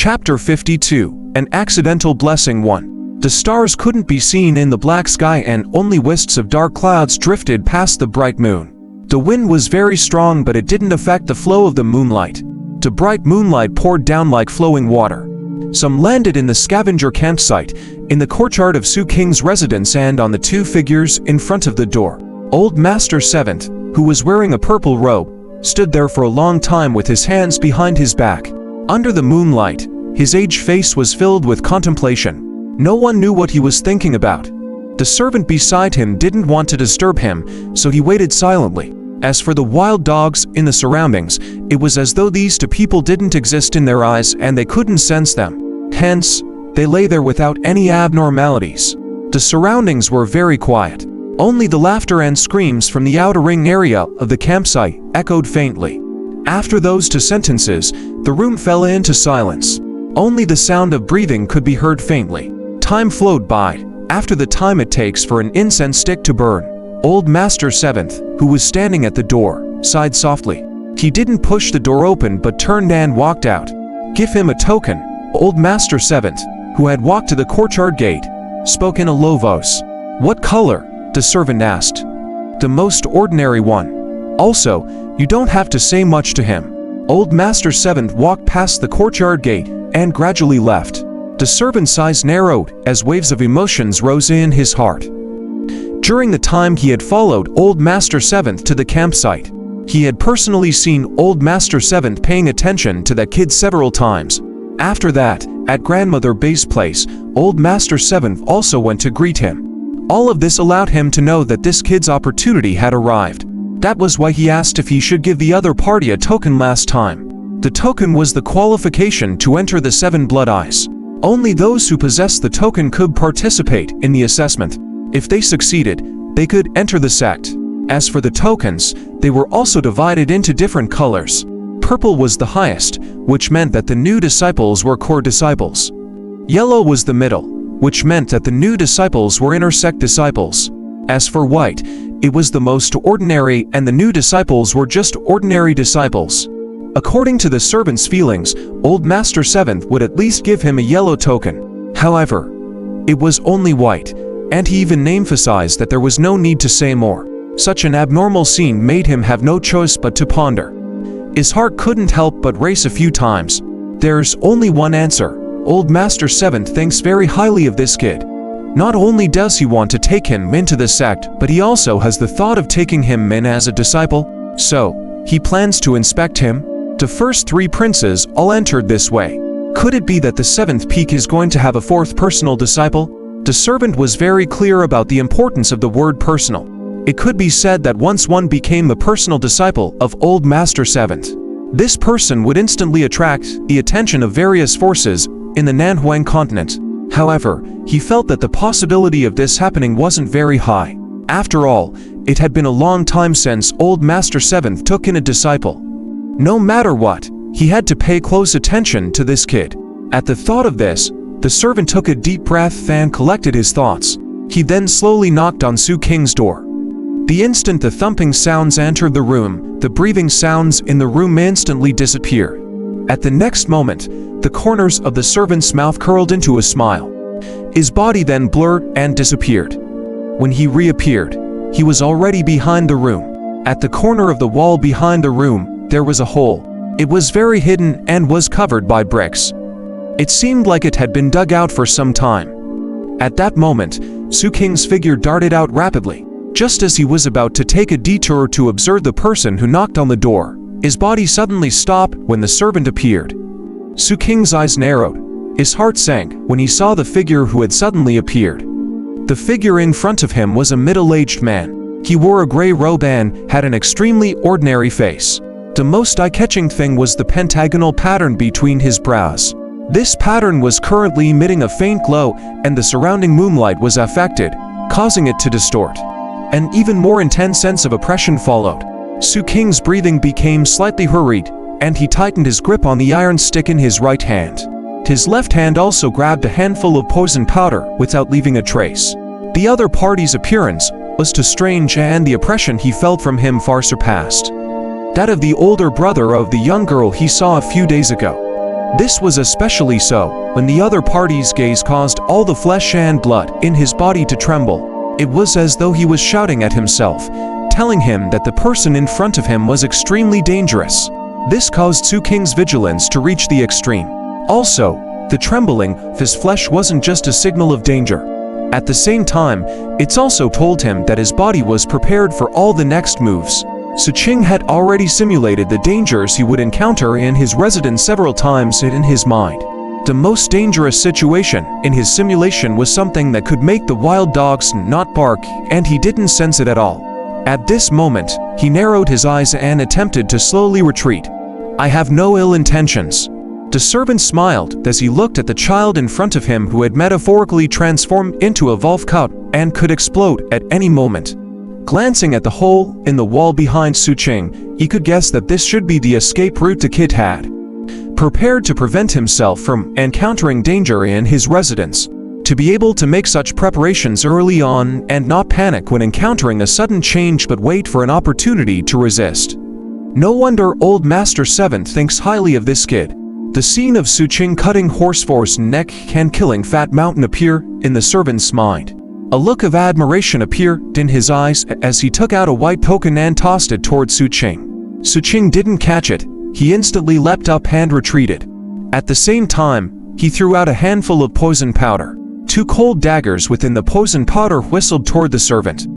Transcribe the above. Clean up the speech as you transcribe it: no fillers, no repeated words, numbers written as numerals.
Chapter 52, An Accidental Blessing 1. The stars couldn't be seen in the black sky and only wisps of dark clouds drifted past the bright moon. The wind was very strong, but it didn't affect the flow of the moonlight. The bright moonlight poured down like flowing water. Some landed in the scavenger campsite, in the courtyard of Xu Qing's residence, and on the two figures in front of the door. Old Master Seventh, who was wearing a purple robe, stood there for a long time with his hands behind his back. Under the moonlight, his aged face was filled with contemplation. No one knew what he was thinking about. The servant beside him didn't want to disturb him, so he waited silently. As for the wild dogs in the surroundings, it was as though these two people didn't exist in their eyes and they couldn't sense them. Hence, they lay there without any abnormalities. The surroundings were very quiet. Only the laughter and screams from the outer ring area of the campsite echoed faintly. After those two sentences, the room fell into silence. Only the sound of breathing could be heard faintly. Time flowed by. After the time it takes for an incense stick to burn, Old Master Seventh, who was standing at the door, sighed softly. He didn't push the door open but turned and walked out. "Give him a token." Old Master Seventh, who had walked to the courtyard gate, spoke in a low voice. "What color?" the servant asked. "The most ordinary one. Also, you don't have to say much to him." Old Master Seventh walked past the courtyard gate and gradually left. The servant's eyes narrowed as waves of emotions rose in his heart. During the time he had followed Old Master Seventh to the campsite, he had personally seen Old Master Seventh paying attention to that kid several times. After that, at Grandmother Bay's place, Old Master Seventh also went to greet him. All of this allowed him to know that this kid's opportunity had arrived. That was why he asked if he should give the other party a token last time. The token was the qualification to enter the Seven Blood Eyes. Only those who possessed the token could participate in the assessment. If they succeeded, they could enter the sect. As for the tokens, they were also divided into different colors. Purple was the highest, which meant that the new disciples were core disciples. Yellow was the middle, which meant that the new disciples were inner sect disciples. As for white, it was the most ordinary, and the new disciples were just ordinary disciples. According to the servant's feelings, Old Master Seventh would at least give him a yellow token. However, it was only white, and he even emphasized that there was no need to say more. Such an abnormal scene made him have no choice but to ponder. His heart couldn't help but race a few times. There's only one answer. Old Master Seventh thinks very highly of this kid. Not only does he want to take him into the sect, but he also has the thought of taking him in as a disciple. So, he plans to inspect him. The first three princes all entered this way. Could it be that the seventh peak is going to have a fourth personal disciple? The servant was very clear about the importance of the word personal. It could be said that once one became the personal disciple of Old Master Seventh, this person would instantly attract the attention of various forces in the Nanhuang continent. However, he felt that the possibility of this happening wasn't very high. After all, it had been a long time since Old Master Seventh took in a disciple. No matter what, he had to pay close attention to this kid. At the thought of this, the servant took a deep breath and collected his thoughts. He then slowly knocked on Xu Qing's door. The instant the thumping sounds entered the room, the breathing sounds in the room instantly disappeared. At the next moment, the corners of the servant's mouth curled into a smile. His body then blurred and disappeared. When he reappeared, he was already behind the room. At the corner of the wall behind the room, there was a hole. It was very hidden and was covered by bricks. It seemed like it had been dug out for some time. At that moment, Xu Qing's figure darted out rapidly. Just as he was about to take a detour to observe the person who knocked on the door, his body suddenly stopped when the servant appeared. Xu Qing's eyes narrowed. His heart sank when he saw the figure who had suddenly appeared. The figure in front of him was a middle-aged man. He wore a gray robe and had an extremely ordinary face. The most eye-catching thing was the pentagonal pattern between his brows. This pattern was currently emitting a faint glow, and the surrounding moonlight was affected, causing it to distort. An even more intense sense of oppression followed. Xu Qing's breathing became slightly hurried, and he tightened his grip on the iron stick in his right hand. His left hand also grabbed a handful of poison powder without leaving a trace. The other party's appearance was too strange, and the oppression he felt from him far surpassed that of the older brother of the young girl he saw a few days ago. This was especially so when the other party's gaze caused all the flesh and blood in his body to tremble. It was as though he was shouting at himself, telling him that the person in front of him was extremely dangerous. This caused Xu Qing's vigilance to reach the extreme. Also, the trembling of his flesh wasn't just a signal of danger. At the same time, it's also told him that his body was prepared for all the next moves. Xu Qing had already simulated the dangers he would encounter in his residence several times in his mind. The most dangerous situation in his simulation was something that could make the wild dogs not bark, and he didn't sense it at all. At this moment, he narrowed his eyes and attempted to slowly retreat. "I have no ill intentions." The servant smiled as he looked at the child in front of him who had metaphorically transformed into a Volkut and could explode at any moment. Glancing at the hole in the wall behind Xu Qing, he could guess that this should be the escape route the kid had. Prepared to prevent himself from encountering danger in his residence. To be able to make such preparations early on and not panic when encountering a sudden change but wait for an opportunity to resist. No wonder Old Master 7 thinks highly of this kid. The scene of Xu Qing cutting Horseforce's neck and killing Fat Mountain appear in the servant's mind. A look of admiration appeared in his eyes as he took out a white token and tossed it toward Xu Qing. Xu Qing didn't catch it. He instantly leapt up and retreated. At the same time, he threw out a handful of poison powder. Two cold daggers within the poison powder whistled toward the servant.